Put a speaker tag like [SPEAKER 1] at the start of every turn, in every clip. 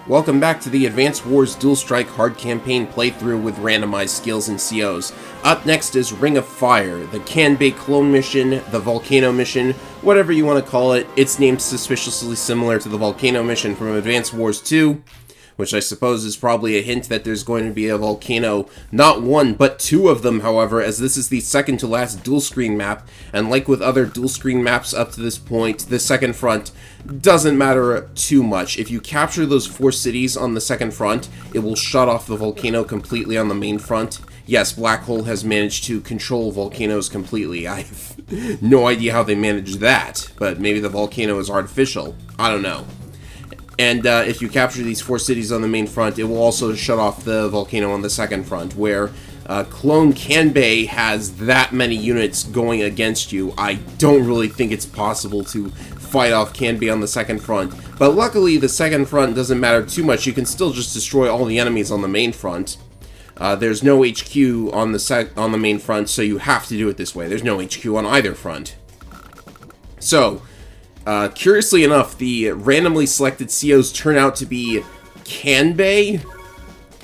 [SPEAKER 1] Welcome back to the Advanced Wars Dual Strike Hard Campaign playthrough with randomized skills and COs. Up next is Ring of Fire, the Kanbei clone mission, the Volcano mission, whatever you want to call it. It's named suspiciously similar to the Volcano mission from Advanced Wars 2, which I suppose is probably a hint that there's going to be a volcano, not one, but two of them, however, as this is the second to last dual screen map, and like with other dual screen maps up to this point, the second front doesn't matter too much. If you capture those 4 cities on the second front, it will shut off the volcano completely on the main front. Yes, Black Hole has managed to control volcanoes completely. I have no idea how they managed that, but maybe the volcano is artificial. I don't know. And if you capture these 4 cities on the main front, it will also shut off the volcano on the second front, where Clone Kanbei has that many units going against you. I don't really think it's possible to fight off Kanbei on the second front. But luckily, the second front doesn't matter too much. You can still just destroy all the enemies on the main front. There's no HQ on the main front, so you have to do it this way. There's no HQ on either front. So, curiously enough, the randomly selected COs turn out to be Kanbei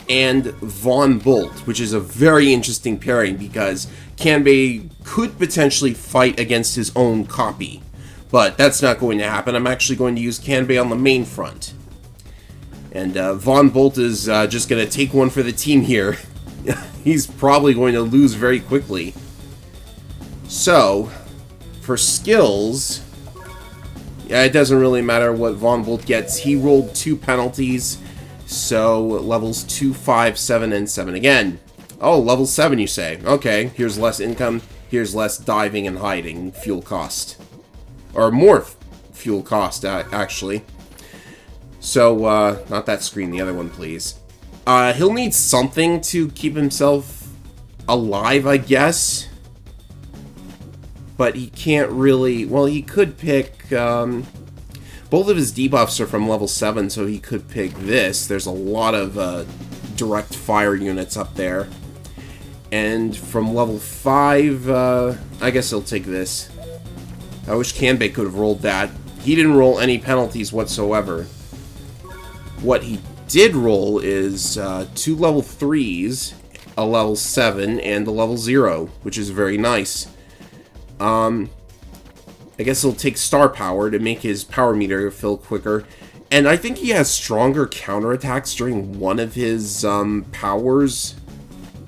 [SPEAKER 1] and Von Bolt, which is a very interesting pairing because Kanbei could potentially fight against his own copy. But that's not going to happen. I'm actually going to use Kanbei on the main front. And Von Bolt is just going to take one for the team here. He's probably going to lose very quickly. So, for skills, yeah, it doesn't really matter what Von Bolt gets. He rolled 2 penalties, so levels 2, 5, 7, and 7 again. Oh, level 7, you say. Okay, here's less income, here's less diving and hiding fuel cost. Or more fuel cost, actually. So, not that screen, the other one, please. He'll need something to keep himself alive, I guess. But he can't really... Well, he could pick... both of his debuffs are from level 7, so he could pick this. There's a lot of direct fire units up there. And from level 5, I guess he'll take this. I wish Kanbei could have rolled that. He didn't roll any penalties whatsoever. What he did roll is 2 level 3s, a level 7, and a level 0, which is very nice. I guess he'll take star power to make his power meter fill quicker. And I think he has stronger counterattacks during one of his powers.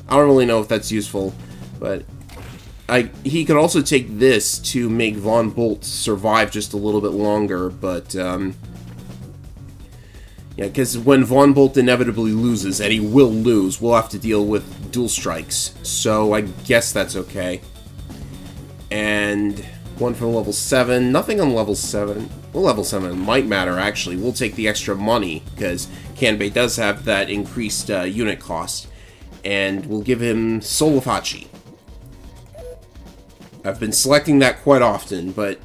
[SPEAKER 1] I don't really know if that's useful, but he could also take this to make Von Bolt survive just a little bit longer, but yeah, because when Von Bolt inevitably loses, and he will lose, we'll have to deal with dual strikes. So I guess that's okay. And one from level 7. Nothing on level 7. Well, level 7 might matter, actually. We'll take the extra money, because Kanbei does have that increased unit cost. And we'll give him Solofachi. I've been selecting that quite often, but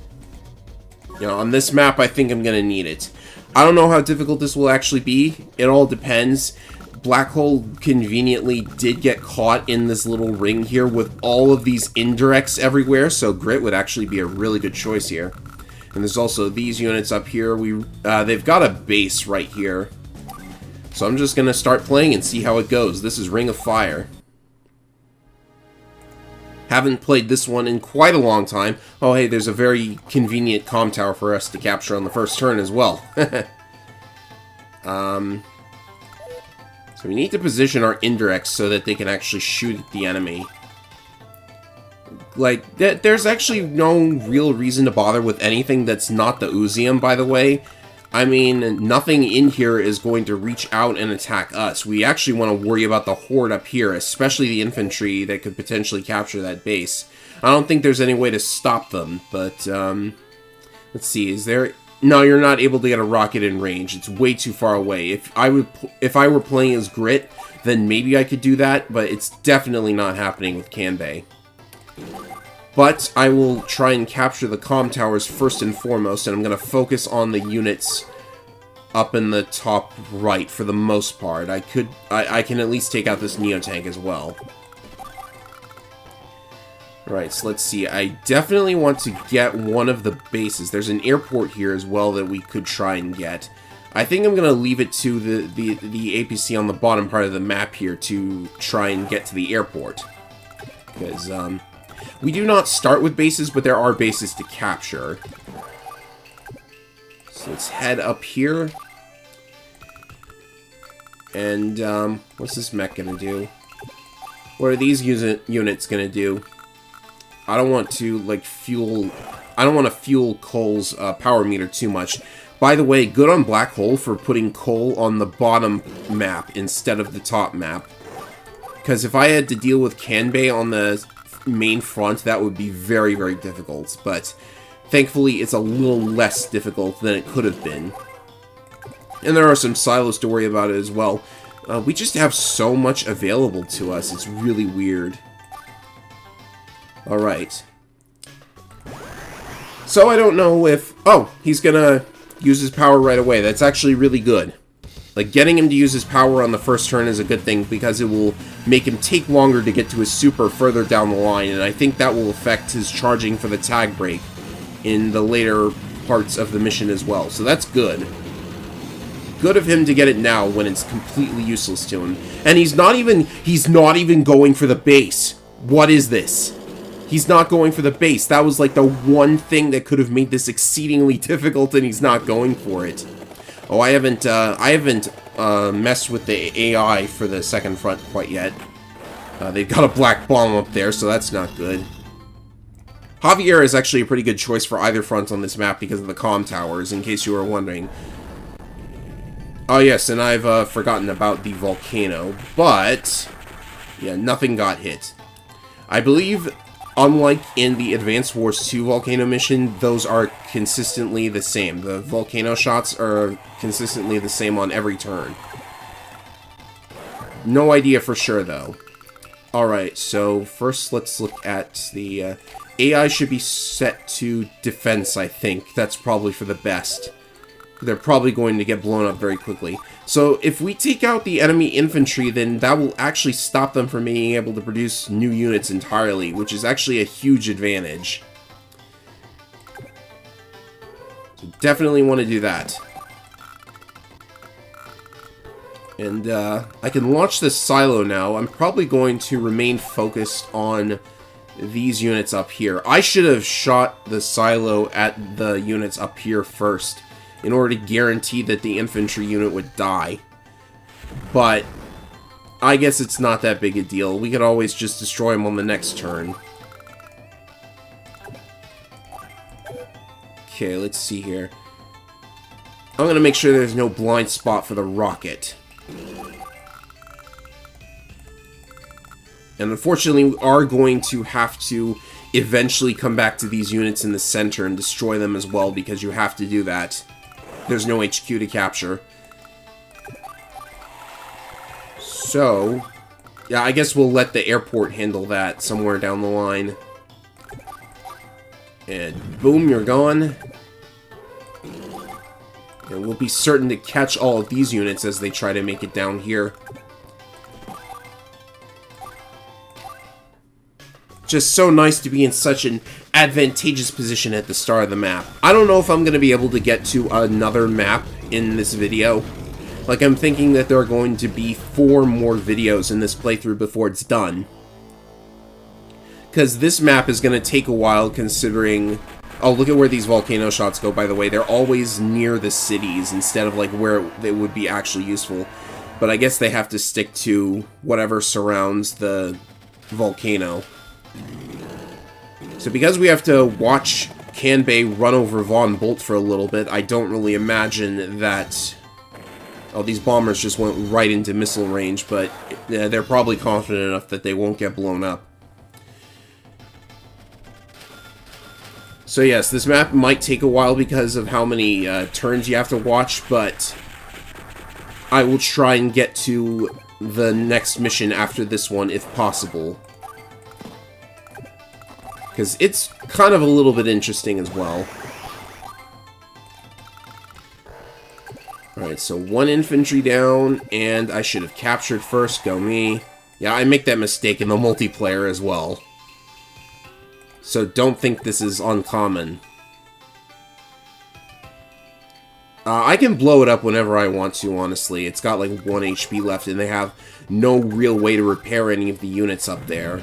[SPEAKER 1] you know, on this map, I think I'm going to need it. I don't know how difficult this will actually be. It all depends. Black Hole conveniently did get caught in this little ring here with all of these indirects everywhere, so Grit would actually be a really good choice here. And there's also these units up here. They've got a base right here. So I'm just going to start playing and see how it goes. This is Ring of Fire. Haven't played this one in quite a long time. Oh, hey, there's a very convenient comm tower for us to capture on the first turn as well. So we need to position our indirects so that they can actually shoot at the enemy. Like, there's actually no real reason to bother with anything that's not the Uzium, by the way. I mean, nothing in here is going to reach out and attack us. We actually want to worry about the horde up here, especially the infantry that could potentially capture that base. I don't think there's any way to stop them, but, let's see, is there... No, you're not able to get a rocket in range. It's way too far away. If I were playing as Grit, then maybe I could do that, but it's definitely not happening with Kanbei. But I will try and capture the comm towers first and foremost, and I'm going to focus on the units up in the top right for the most part. I can at least take out this Neo-Tank as well. Alright, so let's see. I definitely want to get one of the bases. There's an airport here as well that we could try and get. I think I'm going to leave it to the APC on the bottom part of the map here to try and get to the airport. Because, we do not start with bases, but there are bases to capture. So let's head up here. And, what's this mech gonna do? What are these units gonna do? I don't want to, like, I don't want to fuel Cole's power meter too much. By the way, good on Black Hole for putting Cole on the bottom map instead of the top map. Because if I had to deal with Kanbei on the main front, that would be very, very difficult. But thankfully, it's a little less difficult than it could have been. And there are some silos to worry about it as well. We just have so much available to us. It's really weird. Alright. So I don't know if... Oh, he's gonna use his power right away. That's actually really good. Like, getting him to use his power on the first turn is a good thing because it will make him take longer to get to his super further down the line, and I think that will affect his charging for the tag break in the later parts of the mission as well. So that's good. Good of him to get it now when it's completely useless to him. And he's not even going for the base. What is this? He's not going for the base. That was like the one thing that could have made this exceedingly difficult, and he's not going for it. Oh, I haven't messed with the AI for the second front quite yet. They've got a black bomb up there, so that's not good. Javier is actually a pretty good choice for either front on this map because of the comm towers, in case you were wondering. Oh yes, and I've forgotten about the volcano, but yeah, nothing got hit. I believe, unlike in the Advanced Wars 2 volcano mission, those are consistently the same. The volcano shots are consistently the same on every turn. No idea for sure, though. Alright, so first let's look at the... AI should be set to defense, I think. That's probably for the best. They're probably going to get blown up very quickly. So if we take out the enemy infantry, then that will actually stop them from being able to produce new units entirely, which is actually a huge advantage. So definitely want to do that. And I can launch this silo now. I'm probably going to remain focused on these units up here. I should have shot the silo at the units up here first, in order to guarantee that the infantry unit would die. But I guess it's not that big a deal. We could always just destroy him on the next turn. Okay, let's see here. I'm going to make sure there's no blind spot for the rocket. And unfortunately, we are going to have to eventually come back to these units in the center and destroy them as well, because you have to do that. There's no HQ to capture. So, yeah, I guess we'll let the airport handle that somewhere down the line. And boom, you're gone. And we'll be certain to catch all of these units as they try to make it down here. Just so nice to be in such an advantageous position at the start of the map. I don't know if I'm going to be able to get to another map in this video. Like, I'm thinking that there are going to be 4 more videos in this playthrough before it's done. Because this map is going to take a while considering... Oh, look at where these volcano shots go, by the way. They're always near the cities instead of, like, where they would be actually useful. But I guess they have to stick to whatever surrounds the volcano. So because we have to watch Kanbei run over Von Bolt for a little bit, I don't really imagine that... Oh, these bombers just went right into missile range, but they're probably confident enough that they won't get blown up. So yes, this map might take a while because of how many turns you have to watch, but I will try and get to the next mission after this one if possible. Because it's kind of a little bit interesting as well. Alright, so 1 infantry down, and I should have captured first. Go me. Yeah, I make that mistake in the multiplayer as well. So don't think this is uncommon. I can blow it up whenever I want to, honestly. It's got like 1 HP left, and they have no real way to repair any of the units up there.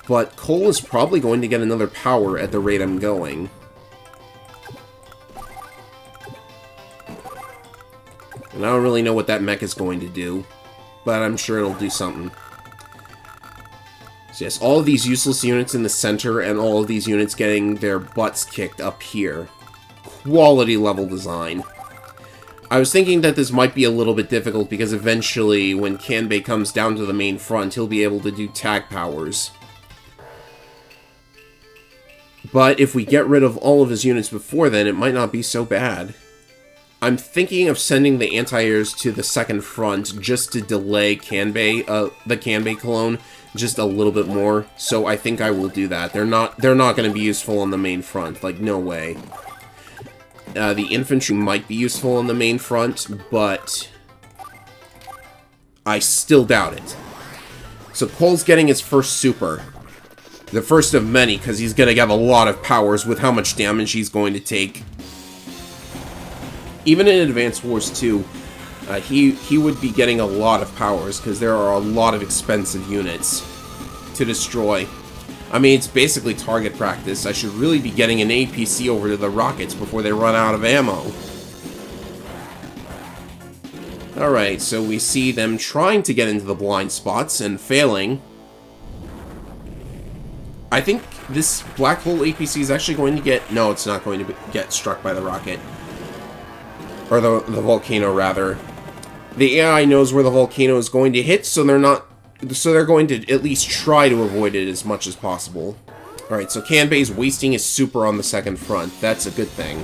[SPEAKER 1] But Cole is probably going to get another power at the rate I'm going. And I don't really know what that mech is going to do, but I'm sure it'll do something. So yes, all of these useless units in the center, and all of these units getting their butts kicked up here. Quality level design. I was thinking that this might be a little bit difficult, because eventually, when Kanbei comes down to the main front, he'll be able to do tag powers. But if we get rid of all of his units before then, it might not be so bad. I'm thinking of sending the anti-airs to the second front just to delay Kanbei, the Kanbei clone, just a little bit more. So I think I will do that. They're not going to be useful on the main front. Like, no way. The infantry might be useful on the main front, but I still doubt it. So Cole's getting his first super. The first of many, because he's going to have a lot of powers with how much damage he's going to take. Even in Advanced Wars 2, he would be getting a lot of powers, because there are a lot of expensive units to destroy. I mean, it's basically target practice. I should really be getting an APC over to the rockets before they run out of ammo. Alright, so we see them trying to get into the blind spots and failing. I think this black hole APC is actually going to get... No, it's not going to get struck by the rocket. Or the volcano, rather. The AI knows where the volcano is going to hit, so they're going to at least try to avoid it as much as possible. Alright, so Kanbei's wasting his super on the second front. That's a good thing.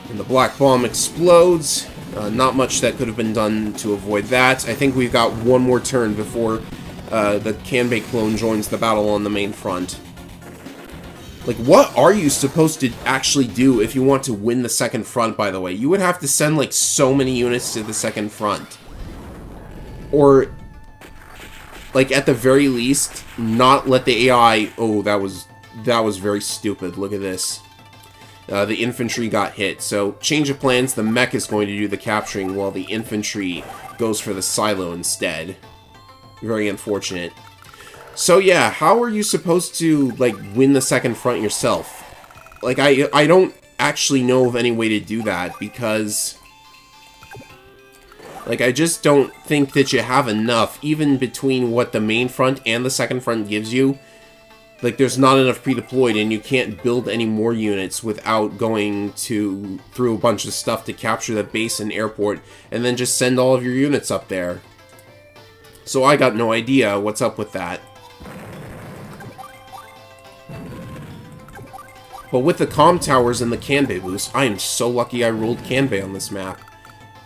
[SPEAKER 1] And the black bomb explodes. Not much that could have been done to avoid that. I think we've got one more turn before the Kanbei clone joins the battle on the main front. Like, what are you supposed to actually do if you want to win the second front, by the way? You would have to send, like, so many units to the second front. Or, like, at the very least, not let the AI... Oh, that was very stupid. Look at this. The infantry got hit. So, change of plans. The mech is going to do the capturing while the infantry goes for the silo instead. Very unfortunate. So yeah, how are you supposed to, like, win the second front yourself? Like, I don't actually know of any way to do that, because... Like, I just don't think that you have enough, even between what the main front and the second front gives you. Like, there's not enough pre-deployed, and you can't build any more units without going through a bunch of stuff to capture the base and airport, and then just send all of your units up there. So I got no idea what's up with that. But with the comm towers and the Kanbei boost, I am so lucky I ruled Kanbei on this map.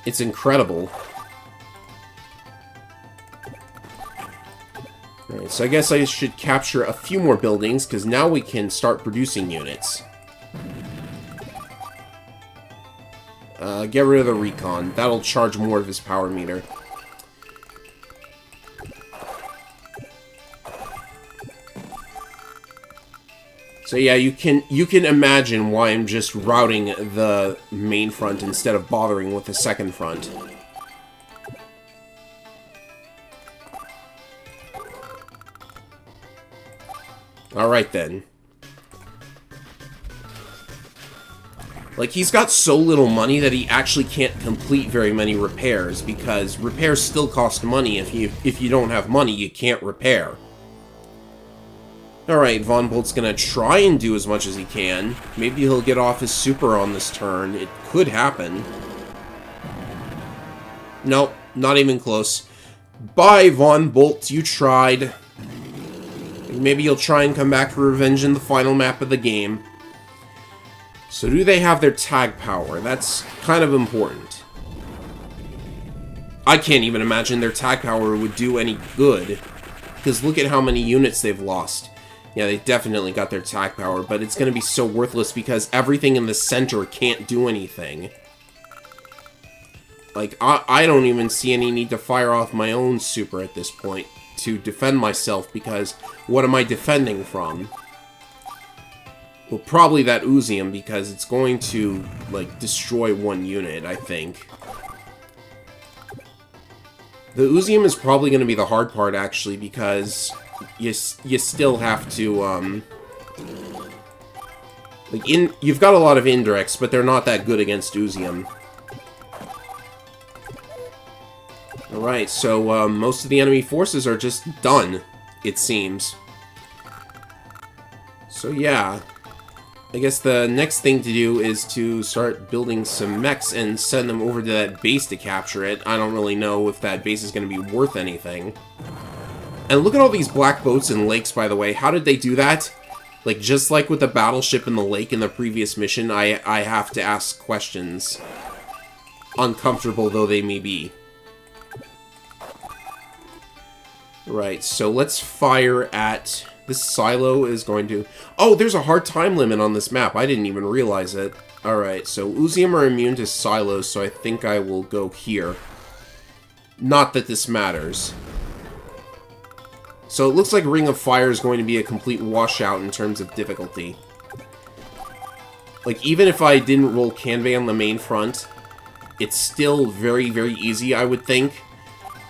[SPEAKER 1] It's incredible. Alright, so I guess I should capture a few more buildings, because now we can start producing units. Get rid of the recon. That'll charge more of his power meter. So yeah, you can imagine why I'm just routing the main front instead of bothering with the second front. Alright then. Like, he's got so little money that he actually can't complete very many repairs, because repairs still cost money. If you don't have money, you can't repair. Alright, Von Bolt's gonna try and do as much as he can. Maybe he'll get off his super on this turn. It could happen. Nope, not even close. Bye, Von Bolt, you tried. Maybe you'll try and come back for revenge in the final map of the game. So do they have their tag power? That's kind of important. I can't even imagine their tag power would do any good. Because look at how many units they've lost. Yeah, they definitely got their tag power, but it's going to be so worthless because everything in the center can't do anything. Like, I don't even see any need to fire off my own super at this point. to defend myself, because what am I defending from? Well, probably that Uzium, because it's going to, like, destroy one unit, I think. The Uzium is probably going to be the hard part, actually, because you still have to, like, you've got a lot of indirects, but they're not that good against Uzium. Alright, so, most of the enemy forces are just done, it seems. So, yeah. I guess the next thing to do is to start building some mechs and send them over to that base to capture it. I don't really know if that base is going to be worth anything. And look at all these black boats and lakes, by the way. How did they do that? Like, just like with the battleship in the lake in the previous mission, I have to ask questions. Uncomfortable though they may be. Right, so let's fire at... This silo is going to... Oh, there's a hard time limit on this map. I didn't even realize it. Alright, so Uzium are immune to silos, so I think I will go here. Not that this matters. So it looks like Ring of Fire is going to be a complete washout in terms of difficulty. Like, even if I didn't roll Kanbei on the main front, it's still very, very easy, I would think,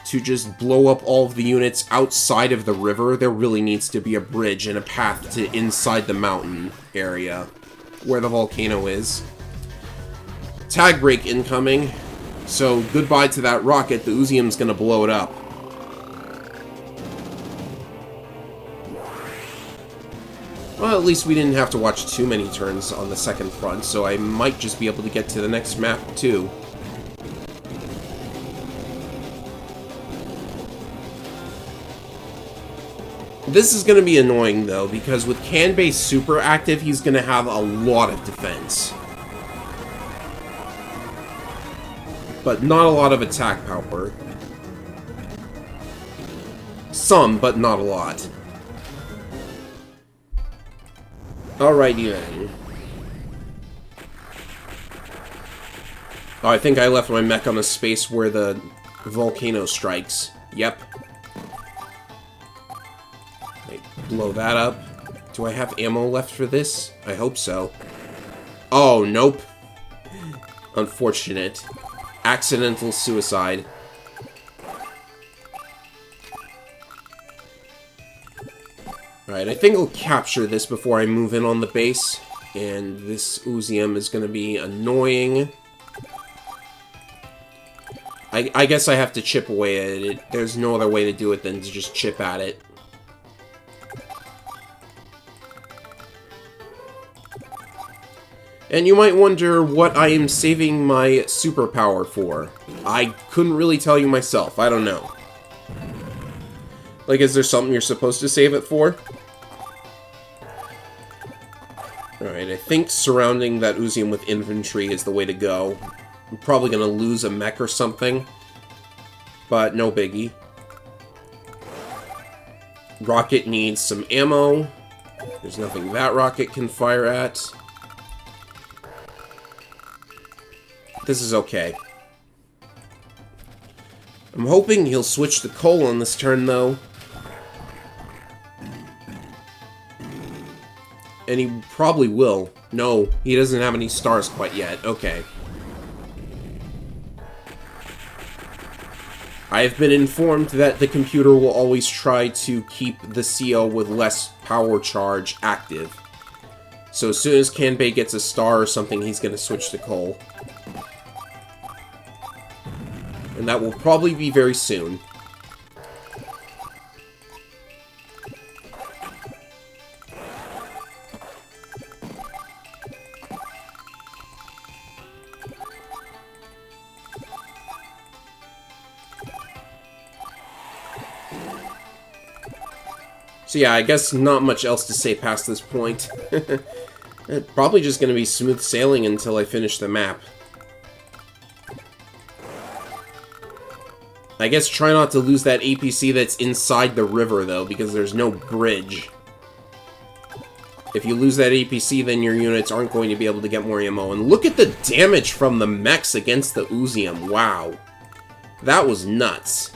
[SPEAKER 1] to just blow up all of the units outside of the river. There really needs to be a bridge and a path to inside the mountain area where the volcano is. Tag break incoming. So goodbye to that rocket. The Uzium's gonna blow it up. Well, at least we didn't have to watch too many turns on the second front, so I might just be able to get to the next map too. This is going to be annoying, though, because with Kanbei super active, he's going to have a lot of defense. But not a lot of attack power. Some, but not a lot. Alrighty then. Oh, I think I left my mech on a space where the volcano strikes. Yep. Blow that up. Do I have ammo left for this? I hope so. Oh, nope. Unfortunate. Accidental suicide. Alright, I think I'll capture this before I move in on the base. And this Uzium is going to be annoying. I guess I have to chip away at it. There's no other way to do it than to just chip at it. And you might wonder what I am saving my superpower for. I couldn't really tell you myself. I don't know. Like, is there something you're supposed to save it for? Alright, I think surrounding that Uzium with infantry is the way to go. I'm probably going to lose a mech or something. But no biggie. Rocket needs some ammo. There's nothing that rocket can fire at. This is okay. I'm hoping he'll switch to coal on this turn, though. And he probably will. No, he doesn't have any stars quite yet. Okay. I have been informed that the computer will always try to keep the CO with less power charge active. So as soon as Kanbei gets a star or something, he's going to switch to coal. And that will probably be very soon. So yeah, I guess not much else to say past this point. Probably just going to be smooth sailing until I finish the map. I guess try not to lose that APC that's inside the river, though, because there's no bridge. If you lose that APC, then your units aren't going to be able to get more ammo. And look at the damage from the mechs against the Uzium. Wow. That was nuts.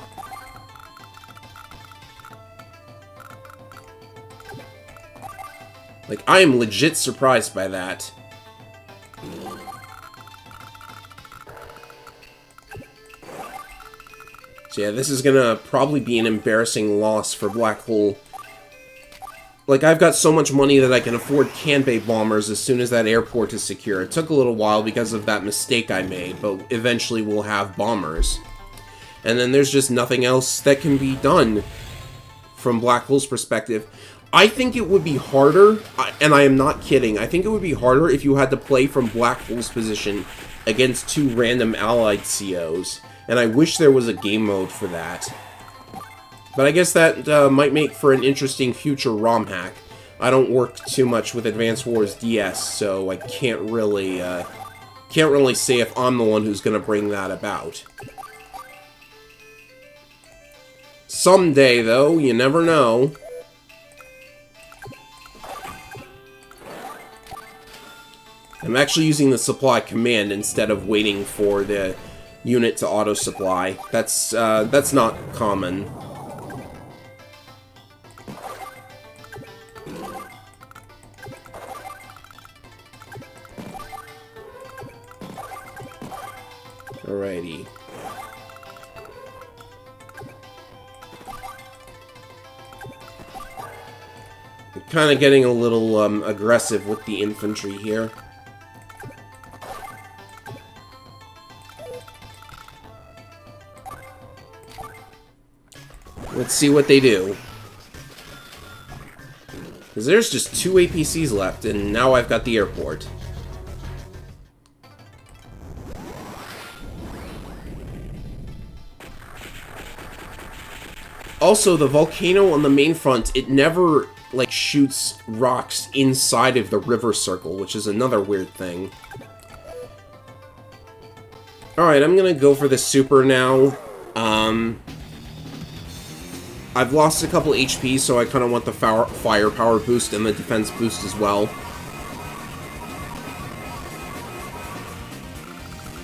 [SPEAKER 1] Like, I am legit surprised by that. So yeah, this is gonna probably be an embarrassing loss for Black Hole. Like, I've got so much money that I can afford Kanbei bombers as soon as that airport is secure. It took a little while because of that mistake I made, but eventually we'll have bombers. And then there's just nothing else that can be done from Black Hole's perspective. I think it would be harder, and I am not kidding, I think it would be harder if you had to play from Black Hole's position against two random allied COs. And I wish there was a game mode for that. But I guess that might make for an interesting future ROM hack. I don't work too much with Advance Wars DS, so I can't really say if I'm the one who's going to bring that about. Someday, though, you never know. I'm actually using the supply command instead of waiting for the unit to auto-supply. That's not common. Alrighty. Kind of getting a little aggressive with the infantry here. Let's see what they do. Because there's just 2 APCs left, and now I've got the airport. Also, the volcano on the main front, it never, like, shoots rocks inside of the river circle, which is another weird thing. Alright, I'm gonna go for the super now. I've lost a couple HP, so I kind of want the firepower boost and the defense boost as well.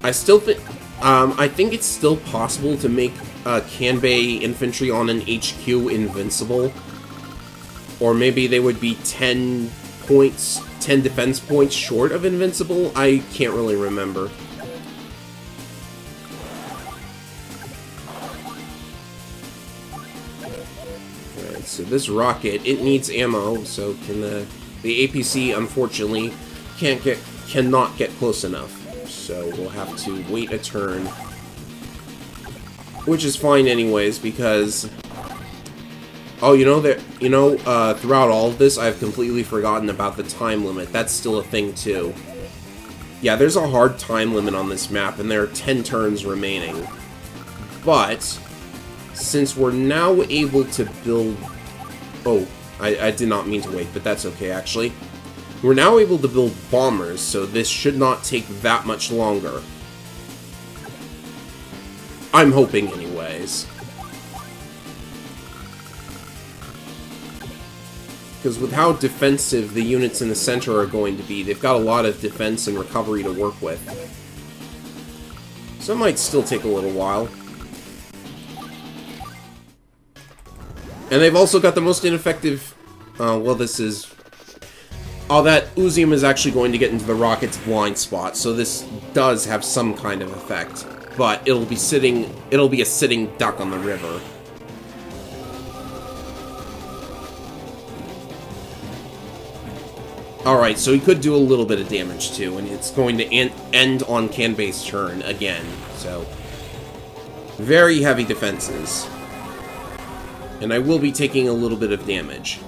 [SPEAKER 1] I think it's still possible to make Kanbei infantry on an HQ invincible. Or maybe they would be 10 defense points short of invincible. I can't really remember. Alright, so this rocket, it needs ammo, so can the APC unfortunately cannot get close enough. So we'll have to wait a turn. Which is fine anyways, because oh, throughout all of this, I've completely forgotten about the time limit. That's still a thing, too. Yeah, there's a hard time limit on this map, and there are 10 turns remaining. But, since we're now able to build... Oh, I did not mean to wait, but that's okay, actually. We're now able to build bombers, so this should not take that much longer. I'm hoping, anyways. Because with how defensive the units in the center are going to be, they've got a lot of defense and recovery to work with. So it might still take a little while. And they've also got the most ineffective... well, this is... Oh, that Uzium is actually going to get into the rocket's blind spot, so this does have some kind of effect. But it'll be a sitting duck on the river. Alright, so he could do a little bit of damage too, and it's going to end on Kanbei's turn again, so... Very heavy defenses. And I will be taking a little bit of damage.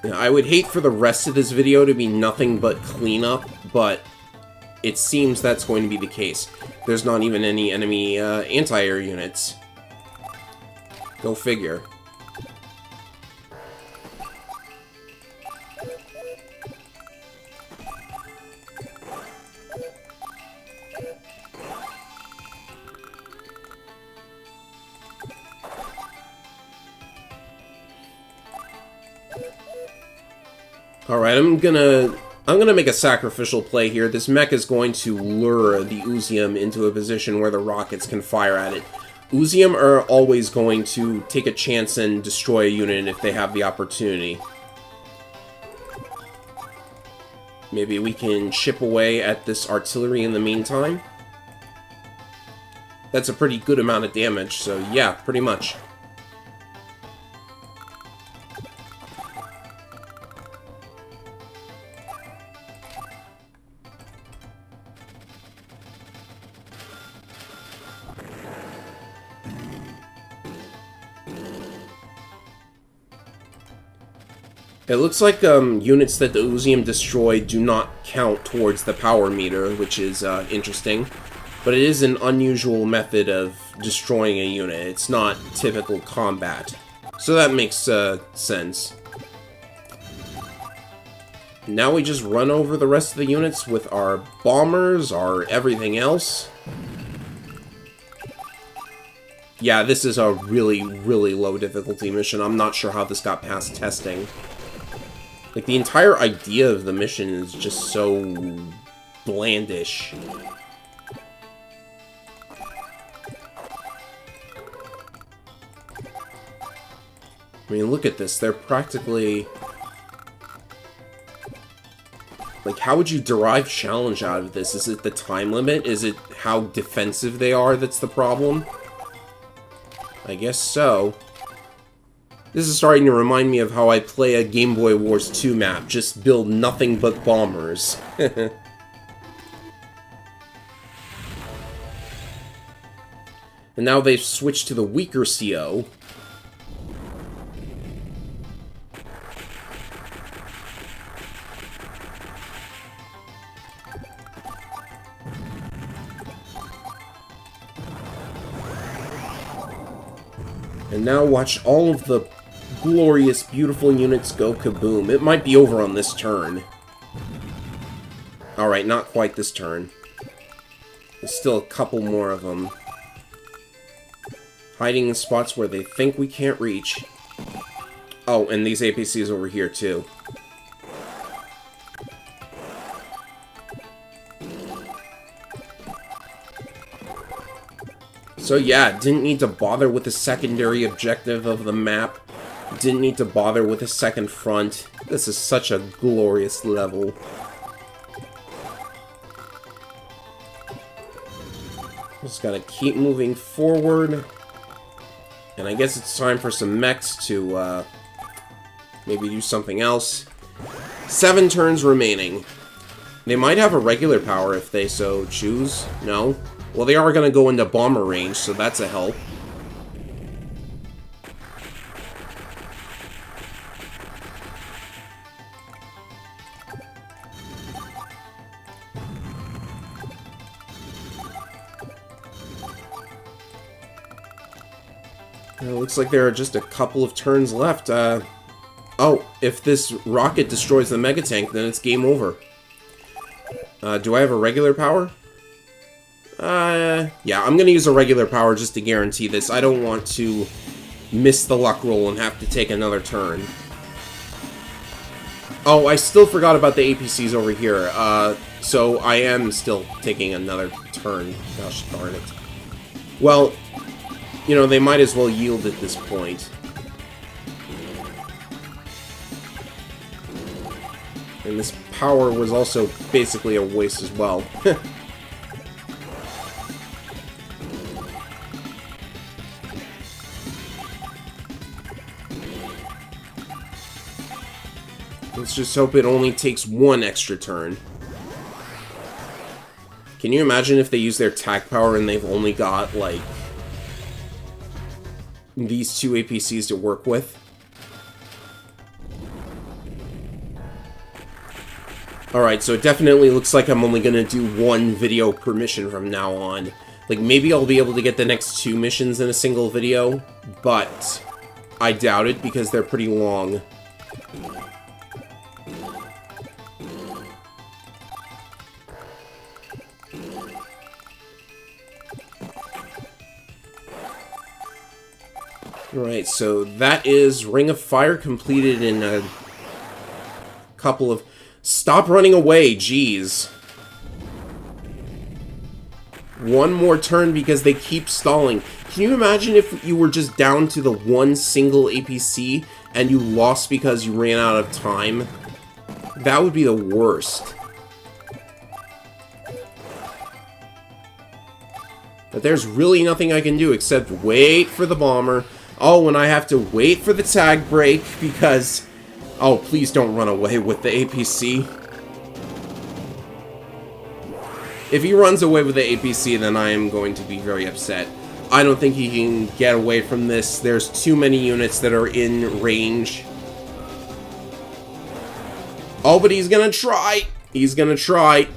[SPEAKER 1] Now, I would hate for the rest of this video to be nothing but cleanup, but it seems that's going to be the case. There's not even any enemy anti-air units. Go figure. Alright, I'm gonna I'm going to make a sacrificial play here. This mech is going to lure the Uzium into a position where the rockets can fire at it. Uzium are always going to take a chance and destroy a unit if they have the opportunity. Maybe we can chip away at this artillery in the meantime. That's a pretty good amount of damage, so yeah, pretty much. It looks like units that the Uzium destroyed do not count towards the power meter, which is interesting. But it is an unusual method of destroying a unit. It's not typical combat. So that makes sense. Now we just run over the rest of the units with our bombers, our everything else. Yeah, this is a really, really low difficulty mission. I'm not sure how this got past testing. Like, the entire idea of the mission is just so blandish. I mean, look at this. They're practically... Like, how would you derive challenge out of this? Is it the time limit? Is it how defensive they are that's the problem? I guess so. This is starting to remind me of how I play a Game Boy Wars 2 map. Just build nothing but bombers. And now they've switched to the weaker CO. And now watch all of the glorious, beautiful units go kaboom. It might be over on this turn. Alright, not quite this turn. There's still a couple more of them. Hiding in spots where they think we can't reach. Oh, and these APCs over here, too. So yeah, didn't need to bother with the secondary objective of the map. Didn't need to bother with a second front. This is such a glorious level. Just gotta keep moving forward. And I guess it's time for some mechs to maybe do something else. 7 turns remaining. They might have a regular power if they so choose. No? Well, they are going to go into bomber range, so that's a help. It looks like there are just a couple of turns left. Oh, if this rocket destroys the mega tank, then it's game over. Do I have a regular power? Yeah, I'm gonna use a regular power just to guarantee this. I don't want to miss the luck roll and have to take another turn. Oh, I still forgot about the APCs over here. So I am still taking another turn. Gosh darn it. Well, you know, they might as well yield at this point. And this power was also basically a waste as well. Let's just hope it only takes one extra turn. Can you imagine if they use their tac power and they've only got, like, these 2 APCs to work with? Alright, so it definitely looks like I'm only gonna do 1 video per mission from now on. Like, maybe I'll be able to get the next 2 missions in a single video, but I doubt it because they're pretty long. Alright, so that is Ring of Fire completed in a couple of... Stop running away, jeez. One more turn because they keep stalling. Can you imagine if you were just down to the one single APC and you lost because you ran out of time? That would be the worst. But there's really nothing I can do except wait for the bomber. Oh, and I have to wait for the tag break because... Oh, please don't run away with the APC. If he runs away with the APC, then I am going to be very upset. I don't think he can get away from this. There's too many units that are in range. Oh, but he's gonna try! He's gonna try.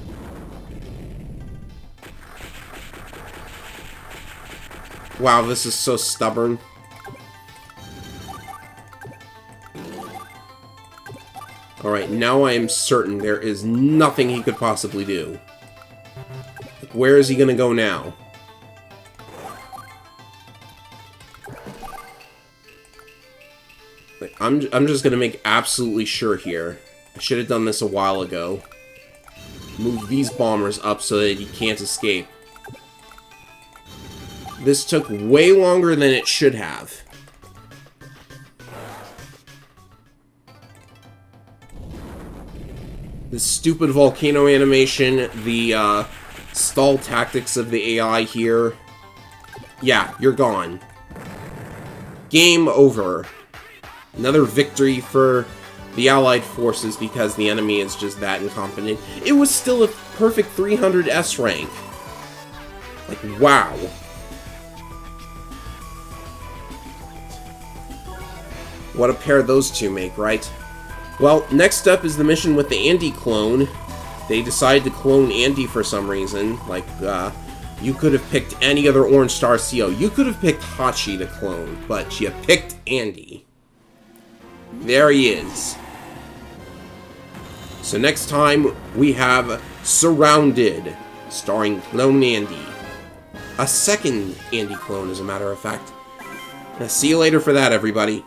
[SPEAKER 1] Wow, this is so stubborn. Alright, now I am certain there is nothing he could possibly do. Where is he gonna go now? I'm just gonna make absolutely sure here. I should have done this a while ago. Move these bombers up so that he can't escape. This took way longer than it should have. The stupid volcano animation, the stall tactics of the AI here. Yeah, you're gone. Game over. Another victory for the Allied forces because the enemy is just that incompetent. It was still a perfect 300 S rank. Like, wow. What a pair those two make, right? Well, next up is the mission with the Andy clone. They decided to clone Andy for some reason. Like, you could have picked any other Orange Star CO. You could have picked Hachi to clone, but you picked Andy. There he is. So next time, we have Surrounded, starring Clone Andy. A second Andy clone, as a matter of fact. Now, see you later for that, everybody.